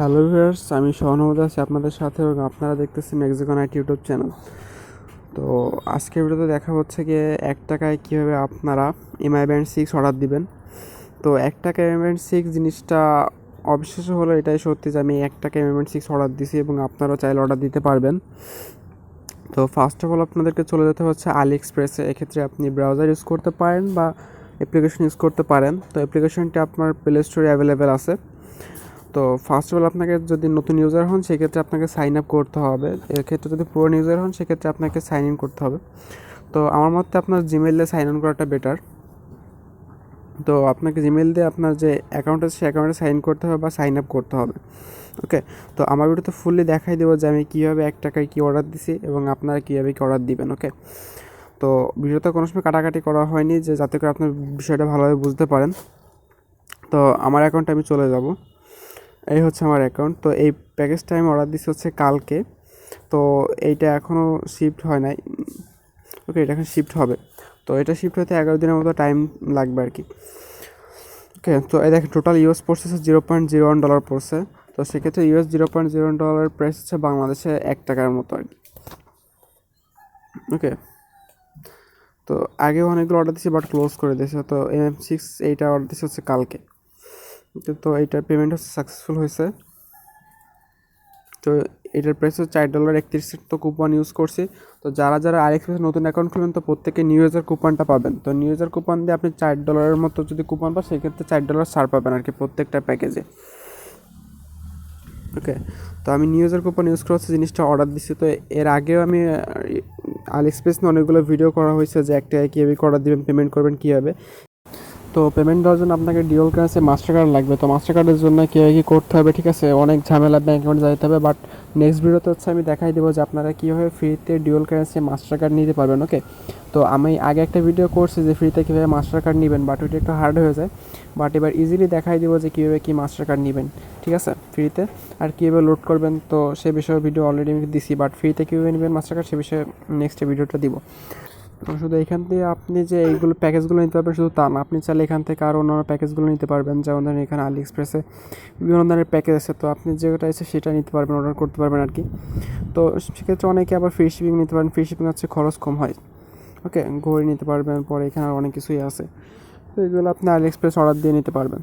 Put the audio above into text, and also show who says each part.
Speaker 1: Hello viewers, আমি সহনমদ আছি আপনাদের সাথে এবং আপনারা দেখতেছেন আইটি ইউটিউব চ্যানেল। তো আজকের ভিডিওতে দেখা হচ্ছে গিয়ে 1 টাকায় কীভাবে আপনারা band-6 অর্ডার দিবেন। তো 1 টাকা band-6 জিনিসটা অবিশ্বাস্য হলো এটাই সত্যি যে আমি 1 টাকা band-6 অর্ডার দিছি এবং আপনারাও চাইলে অর্ডার দিতে পারবেন। তো ফার্স্ট অফ অল আপনাদেরকে চলে যেতে হচ্ছে আলিএক্সপ্রেসে। এক্ষেত্রে আপনি ব্রাউজার ইউজ করতে পারেন বা অ্যাপ্লিকেশন ইউজ করতে পারেন। তো অ্যাপ্লিকেশনটি আপনার প্লে স্টোরে অ্যাভেলেবেল আছে। তো ফার্স্ট অফ অল আপনাকে যদি নতুন ইউজার হন সেক্ষেত্রে আপনাকে সাইন আপ করতে হবে। এক্ষেত্রে যদি পুরনো ইউজার হন সেক্ষেত্রে আপনাকে সাইন ইন করতে হবে। তো আমার মতে আপনার জিমেইলে সাইন ইন করাটা বেটার। তো আপনাকে জিমেইল দিয়ে আপনার যে অ্যাকাউন্ট আছে সেই অ্যাকাউন্টে সাইন করতে হবে বা সাইন আপ করতে হবে। ওকে, তো আমার ভিডিওতে ফুললি দেখাই দেবো যে আমি কীভাবে 1 টাকায় কী অর্ডার দিছি এবং আপনারা কীভাবে কী অর্ডার দিবেন। ওকে, তো ভিডিওতে কোনো সময় কাটাকাটি করা হয়নি যে যাতে করে আপনার বিষয়টা ভালোভাবে বুঝতে পারেন। তো আমার অ্যাকাউন্টে আমি চলে যাব। এই হচ্ছে আমার অ্যাকাউন্ট। তো এই প্যাকেজটা আমি অর্ডার দিচ্ছি হচ্ছে কালকে। তো এইটা এখনও শিফট হয় নাই। ওকে, এটা এখন শিফট হবে। তো এটা শিফট হতে 11 দিনের মতো টাইম লাগবে আর কি। ওকে, তো এই দেখেন টোটাল ইউএস পড়ছে $0.01 পড়ছে। তো সেক্ষেত্রে $0.01 প্রাইস হচ্ছে বাংলাদেশে 1 টাকার মতো আর কি। ওকে, তো আগেও অনেকগুলো অর্ডার দিয়েছি বাট ক্লোজ করে দিয়েছে। তো M6 এইটা অর্ডার দিয়েছে হচ্ছে কালকে। তো এইটার পেমেন্ট হচ্ছে সাকসেসফুল হয়েছে। তো এটার প্রাইস হচ্ছে $4.31। তো কুপন ইউজ করছি। তো যারা আলিএক্সপ্রেসে নতুন অ্যাকাউন্ট খুলবেন তো প্রত্যেকে নিউ ইউজার কুপনটা পাবেন। তো নিউ ইউজার কুপন দিয়ে আপনি $4 মতো যদি কুপন পান সেক্ষেত্রে $4 ছাড় পাবেন আর কি প্রত্যেকটা প্যাকেজে। ওকে, তো আমি নিউ ইউজার কুপন ইউজ করে হচ্ছে জিনিসটা অর্ডার দিচ্ছি। তো এর আগেও আমি আলিএক্সপ্রেস নিয়ে অনেকগুলো ভিডিও করা হয়েছে যে একটা কীভাবে অর্ডার দেবেন, পেমেন্ট করবেন কীভাবে। তো পেমেন্ট দেওয়ার জন্য আপনাকে ডিউল কারেন্সি মাস্টার কার্ড লাগবে। তো মাস্টার কার্ডের জন্য কীভাবে কী করতে হবে, ঠিক আছে, অনেক ঝামেলা, ব্যাঙ্ক অ্যাকাউন্টে যাইতে হবে। বাট নেক্সট ভিডিওতে হচ্ছে আমি দেখাই দেবো যে আপনারা কীভাবে ফ্রিতে ডিউল কারেন্সি মাস্টার কার্ড নিতে পারবেন। ওকে, তো আমি আগে একটা ভিডিও করছি যে ফ্রিতে কীভাবে মাস্টার কার্ড নেবেন, বাট ওইটা একটু হার্ড হয়ে যায়। বাট এবার ইজিলি দেখাই দেবো যে কীভাবে কী মাস্টার কার্ড নেবেন, ঠিক আছে, ফ্রিতে। আর কীভাবে লোড করবেন তো সে বিষয়ে ভিডিও অলরেডি আমি দিছি। বাট ফ্রিতে কীভাবে নেবেন মাস্টার কার্ড সে বিষয়ে নেক্সট ভিডিওটা দিব। তো শুধু এখান থেকে আপনি যে এইগুলো প্যাকেজগুলো নিতে পারবেন শুধু তা না, আপনি চাইলে এখান থেকে আরও অন্যান্য প্যাকেজগুলো নিতে পারবেন। যেমন ধরেন এখানে আলিএক্সপ্রেসে বিভিন্ন ধরনের প্যাকেজ আছে। তো আপনি যেটা আছে সেটা নিতে পারবেন, অর্ডার করতে পারবেন আর কি। তো সেক্ষেত্রে অনেকে আবার ফ্রি শিপিং নিতে পারেন। ফ্রি শিপিং হচ্ছে খরচ কম হয়। ওকে, ঘড়ি নিতে পারবেন, পরে এখানে আর অনেক কিছুই আছে। তো এগুলো আপনি আলিএক্সপ্রেস অর্ডার দিয়ে নিতে পারবেন।